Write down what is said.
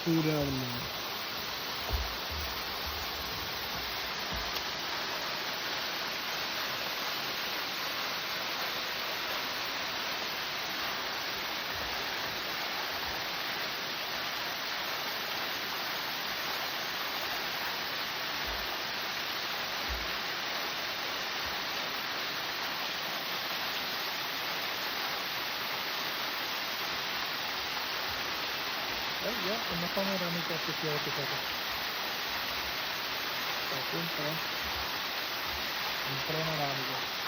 സൂര്യാവില്ല. Ya, kenapa marami kasi chaotic ako? Papunta. Intro na namin ko.